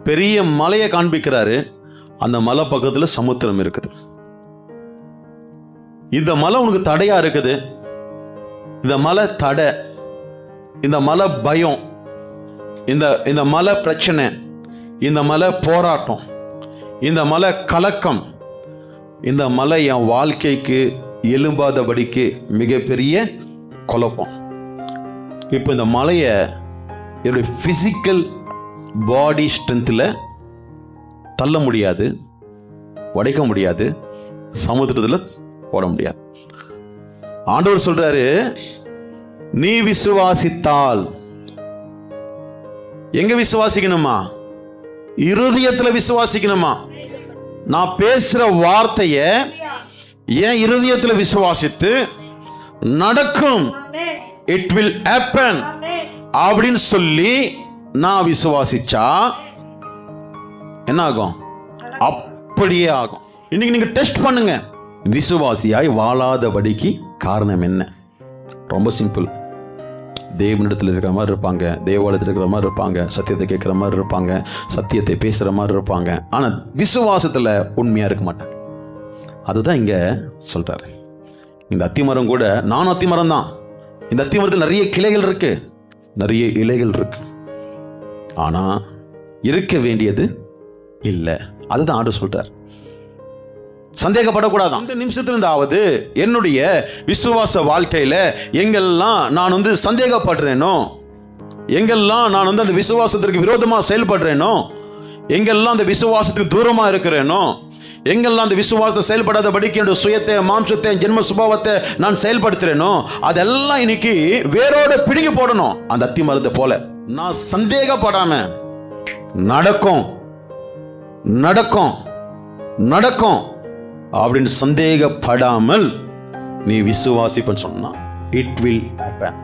பெரிய மலையை காண்பிக்கிறாரு. அந்த மலை பக்கத்துல சமுத்திரம் இருக்குது. இந்த மலை உனக்கு தடையா இருக்குது. இந்த மலை தடை, இந்த மலை பயம், இந்த மலை பிரச்சனை, இந்த மலை போராட்டம், இந்த மலை கலக்கம், இந்த மலை என் வாழ்க்கைக்கு எழும்பாதபடிக்கு மிகப்பெரிய குழப்பம். இப்போ இந்த மலையை என்னுடைய பிசிக்கல் பாடி ஸ்ட்ரென்த்தில் தள்ள முடியாது, உடைக்க முடியாது, சமுத்திரத்தில் போட முடியாது. ஆண்டவர் சொல்றாரு, நீ விசுவாசித்தால். எங்க விசுவாசிக்கணுமா? இருதயத்துல விசுவாசிக்கணுமா? நான் பேசுற வார்த்தைய என் இருதயத்துல விசுவாசித்து நடக்கும், இட் வில் ஹேப்பன் அப்படின்னு சொல்லி நான் விசுவாசிச்சா என்ன ஆகும்? அப்படியே ஆகும். இன்னைக்கு நீங்க டெஸ்ட் பண்ணுங்க. விசுவாசியாய் வாழாதபடிக்கு காரணம் என்ன? ரொம்ப சிம்பிள். தேவனிடத்தில் இருக்கிற மாதிரி இருப்பாங்க, தேவாலயத்தில் இருக்கிற மாதிரி இருப்பாங்க, சத்தியத்தை கேட்கிற மாதிரி இருப்பாங்க, சத்தியத்தை பேசுற மாதிரி இருப்பாங்க, ஆனா விசுவாசத்துல உண்மையா இருக்க மாட்டாங்க. அதுதான் இங்க சொல்றாரு. இந்த அத்திமரம் கூட, நானும் அத்திமரம் தான். இந்த அத்திமரத்தில் நிறைய கிளைகள் இருக்கு, நிறைய இலைகள் இருக்கு, ஆனா இருக்க வேண்டியது இல்லை. அதுதான் ஆண்டவர் சொல்றார். சந்தேகப்படக்கூடாது. அந்த நிமிஷத்திலிருந்தாவது என்னுடைய விசுவாச வாழ்க்கையில எங்கெல்லாம் நான் சந்தேகப்படுறேனோ, எங்கெல்லாம் நான் அந்த விசுவாசத்திற்கு விரோதமா செயல்படுறேனோ, எங்கெல்லாம் அந்த விசுவாசத்துக்கு தூரமா இருக்கிறேனோ, எங்கெல்லாம் அந்த விசுவாசத்தை செயல்படாதபடிக்கு என்னுடைய சுயத்தை, மாம்சத்தை, ஜென்ம சுபாவத்தை நான் செயல்படுத்துறேனோ, அதெல்லாம் இன்னைக்கு வேரோட பிடுங்கி போடணும். அந்த அத்தி மரத்தை போல நான் சந்தேகப்படாம நடக்கும் நடக்கும் நடக்கும் அப்படின்னு சந்தேகப்படாமல் நீ விசுவாசிப்பன்னு சொன்னா, இட் வில் ஹேப்பன்.